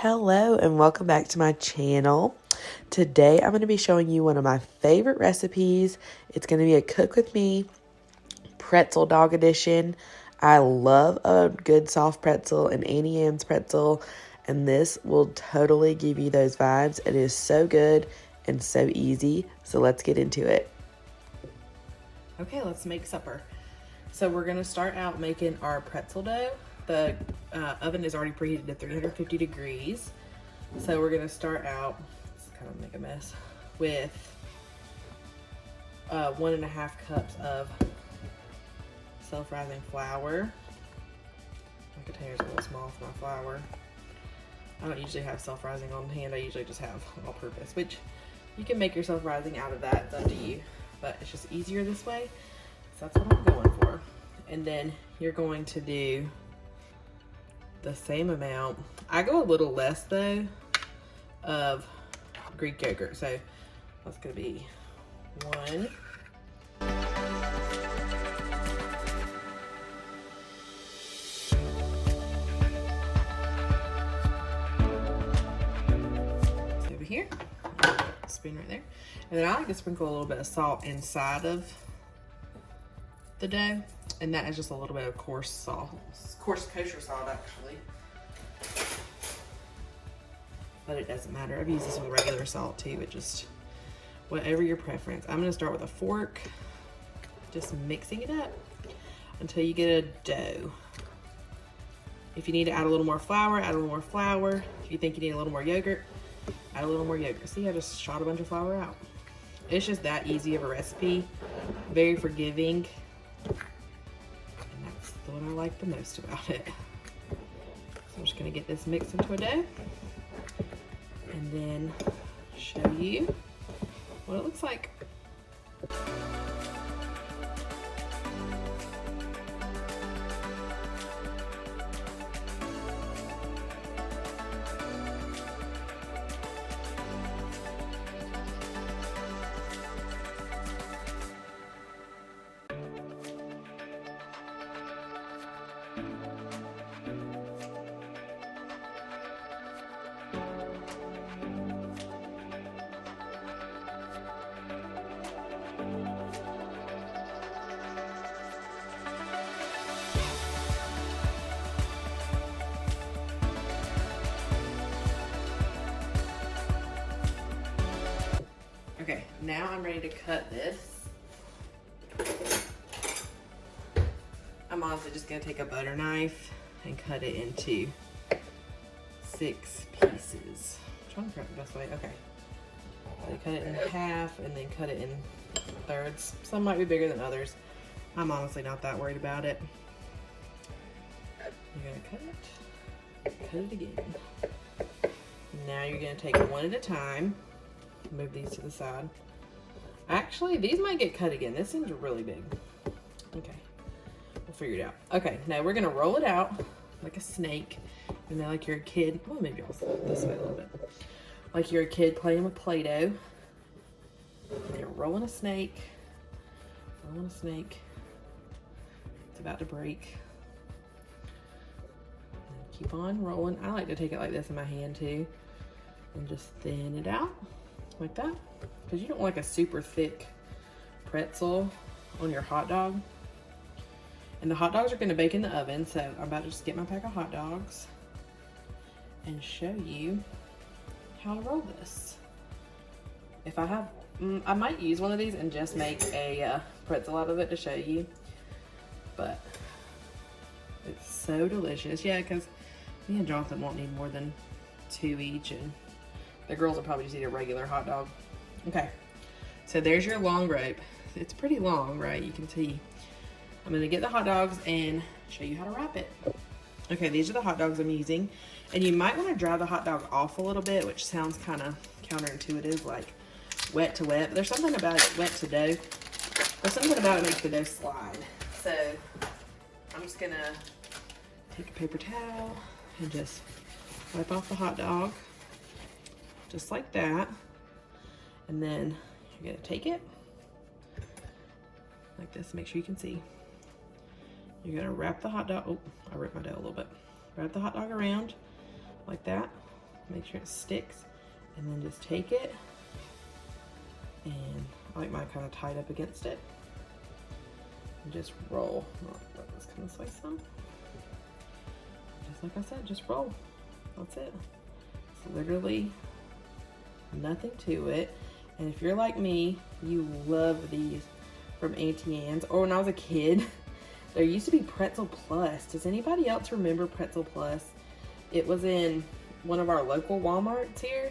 Hello and welcome back to my channel. Today I'm going to be showing you one of my favorite recipes. It's going to be a cook with me pretzel dog edition. I love a good soft pretzel, an Auntie Anne's pretzel, and this will totally give you those vibes. It is so good and so easy, so let's get into it. Okay, let's make supper. So we're going to start out making our pretzel dough. The oven is already preheated to 350 degrees. So we're gonna start out, let's kind of make a mess, with 1.5 cups of self-rising flour. My container's a little small for my flour. I don't usually have self-rising on hand. I usually just have all-purpose, which you can make your self-rising out of that. It's up to you, but it's just easier this way. So that's what I'm going for. And then you're going to do the same amount. I go a little less though of Greek yogurt, so that's gonna be 1. So over here, spoon right there, and then I like to sprinkle a little bit of salt inside of the dough, and that is just a little bit of coarse salt, coarse kosher salt actually. But it doesn't matter. I've used this with regular salt too, but just whatever your preference. I'm gonna start with a fork, just mixing it up until you get a dough. If you need to add a little more flour, add a little more flour. If you think you need a little more yogurt, add a little more yogurt. See, I just shot a bunch of flour out. It's just that easy of a recipe, very forgiving. What I like the most about it. So I'm just gonna get this mixed into a dough and then show you what it looks like. Okay, now I'm ready to cut this. I'm honestly just gonna take a butter knife and cut it into 6 pieces. I'm trying to figure out the best way. Okay. So cut it in half and then cut it in thirds. Some might be bigger than others. I'm honestly not that worried about it. You're gonna cut it again. Now you're gonna take it one at a time. Move these to the side. Actually, these might get cut again. This seems really big. Okay, we'll figure it out. Okay, now we're gonna roll it out like a snake, and then like you're a kid. Well, maybe I'll slide this way a little bit. Like you're a kid playing with Play-Doh. And you're rolling a snake. Rolling a snake. It's about to break. And keep on rolling. I like to take it like this in my hand too, and just thin it out. Like that, because you don't want like a super thick pretzel on your hot dog. And the hot dogs are going to bake in the oven, so I'm about to just get my pack of hot dogs and show you how to roll this. If I have, I might use one of these and just make a pretzel out of it to show you, but it's so delicious. Yeah, because me and Jonathan won't need more than 2 each, and the girls will probably just eat a regular hot dog. Okay, so there's your long rope. It's pretty long, right? You can see. I'm gonna get the hot dogs and show you how to wrap it. Okay, these are the hot dogs I'm using. And you might wanna dry the hot dog off a little bit, which sounds kind of counterintuitive, like wet to wet. But there's something about it, wet to dough. There's something about it makes the dough slide. So I'm just gonna take a paper towel and just wipe off the hot dog. Just like that. And then you're gonna take it like this, make sure you can see. You're gonna wrap the hot dog, oh, I ripped my dough a little bit. Wrap the hot dog around like that. make sure it sticks, and then just take it, and I like mine kind of tied up against it, and just roll. Let this come this way some. Just like I said, just roll. That's it. It's literally nothing to it. And if you're like me, you love these from Auntie Anne's. Or when I was a kid, there used to be Pretzel Plus. Does anybody else remember Pretzel Plus? It was in one of our local Walmarts here.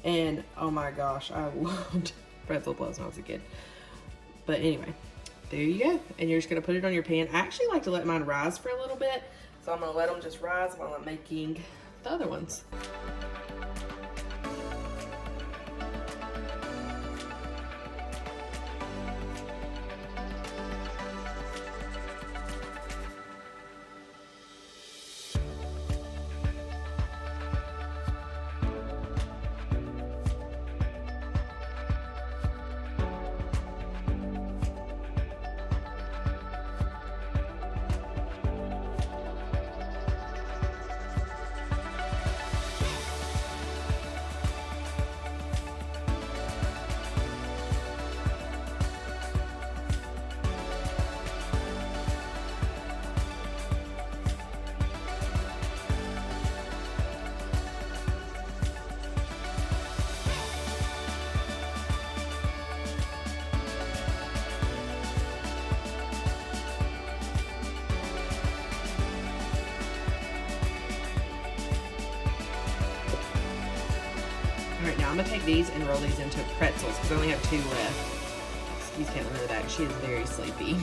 And oh my gosh, I loved Pretzel Plus when I was a kid. But anyway, there you go. And you're just gonna put it on your pan. I actually like to let mine rise for a little bit. So I'm gonna let them just rise while I'm making the other ones. All right, now I'm gonna take these and roll these into pretzels because I only have 2 left. Excuse can't remember that. She is very sleepy.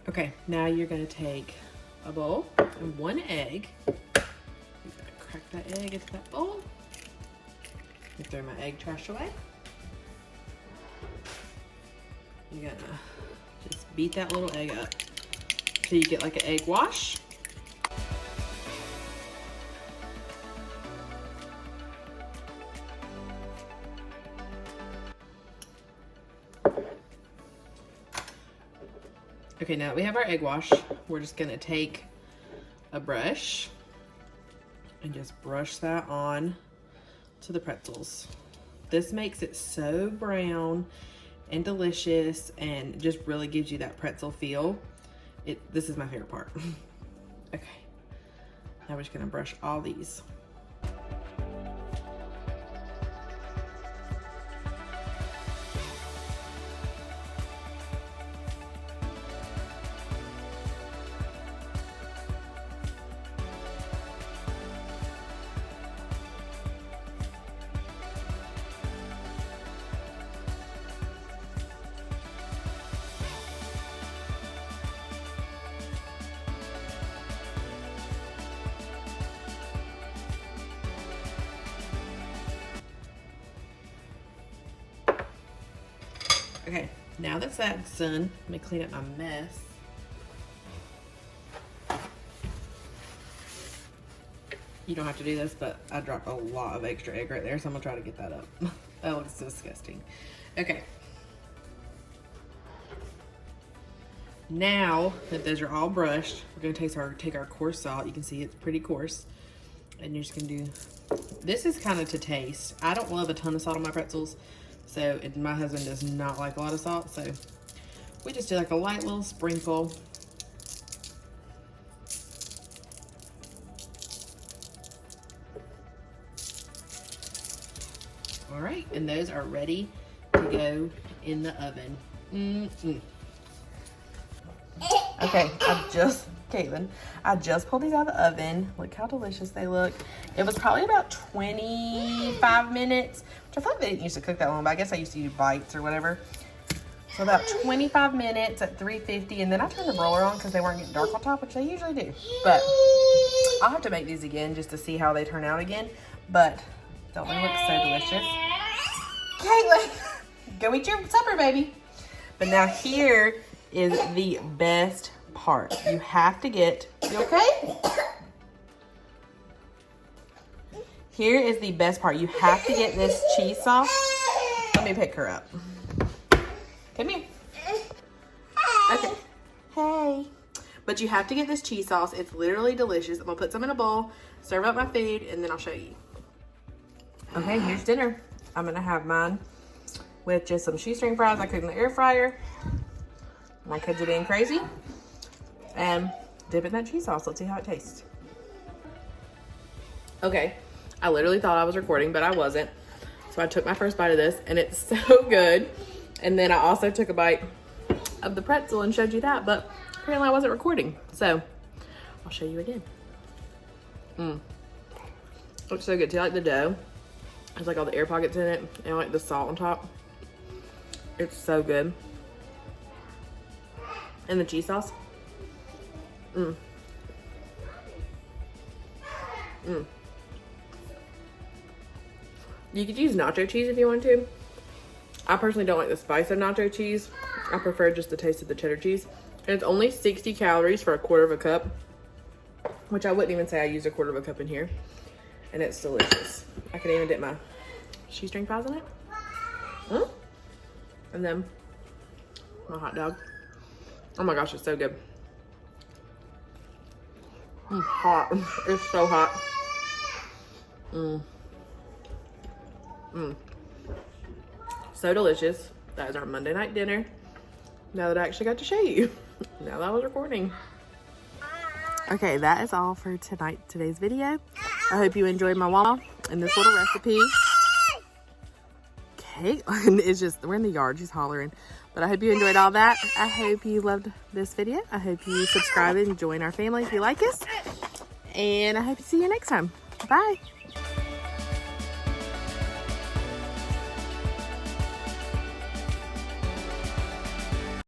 Okay, now you're gonna take a bowl and 1 egg. I'm gonna crack that egg into that bowl. And throw my egg trash away. You're gonna just beat that little egg up so you get like an egg wash. Okay, now that we have our egg wash, we're just gonna take a brush and just brush that on to the pretzels. This makes it so brown and delicious and just really gives you that pretzel feel. This is my favorite part. Okay, now we're just gonna brush all these. Okay, now that's done, let me clean up my mess. You don't have to do this, but I dropped a lot of extra egg right there, so I'm gonna try to get that up. That looks disgusting. Okay. Now that those are all brushed, we're gonna take our coarse salt. You can see it's pretty coarse. And you're just gonna do, this is kind of to taste. I don't love a ton of salt on my pretzels. So my husband does not like a lot of salt, so we just do like a light little sprinkle. All right, and those are ready to go in the oven. Okay, I just Caitlin. I just pulled these out of the oven. Look how delicious they look. It was probably about 25 minutes, which I thought they didn't used to cook that long, but I guess I used to do bites or whatever. So about 25 minutes at 350, and then I turned the broiler on because they weren't getting dark on top, which they usually do. But I'll have to make these again just to see how they turn out again. But don't they look so delicious? Caitlin, go eat your supper, baby. But now here is the best part. You have to get, you okay? Here is the best part. You have to get this cheese sauce. Let me pick her up. Come here. Okay. Hey. But you have to get this cheese sauce. It's literally delicious. I'm gonna put some in a bowl, serve up my food, and then I'll show you. Okay, here's dinner. I'm gonna have mine with just some shoestring fries I cooked in the air fryer. My kids are being crazy. And dip it in that cheese sauce. Let's see how it tastes. Okay, I literally thought I was recording, but I wasn't. So I took my first bite of this, and it's so good. And then I also took a bite of the pretzel and showed you that, but apparently I wasn't recording. So I'll show you again. Looks so good. Do you like the dough? There's like all the air pockets in it, and like the salt on top. It's so good. And the cheese sauce. You could use nacho cheese if you want to. I personally don't like the spice of nacho cheese. I prefer just the taste of the cheddar cheese. And it's only 60 calories for a quarter of a cup, which I wouldn't even say I used a quarter of a cup in here. And it's delicious. I can even dip my shoestring fries in it. And then my hot dog. Oh my gosh, it's so good. Hot. It's so hot. So delicious. That is our Monday night dinner. Now that I actually got to show you. Now that I was recording. Okay, that is all for today's video. I hope you enjoyed my walk and this little recipe. Caitlin is just, we're in the yard, she's hollering. But I hope you enjoyed all that. I hope you loved this video. I hope you subscribe and join our family if you like us. And I hope to see you next time. Bye.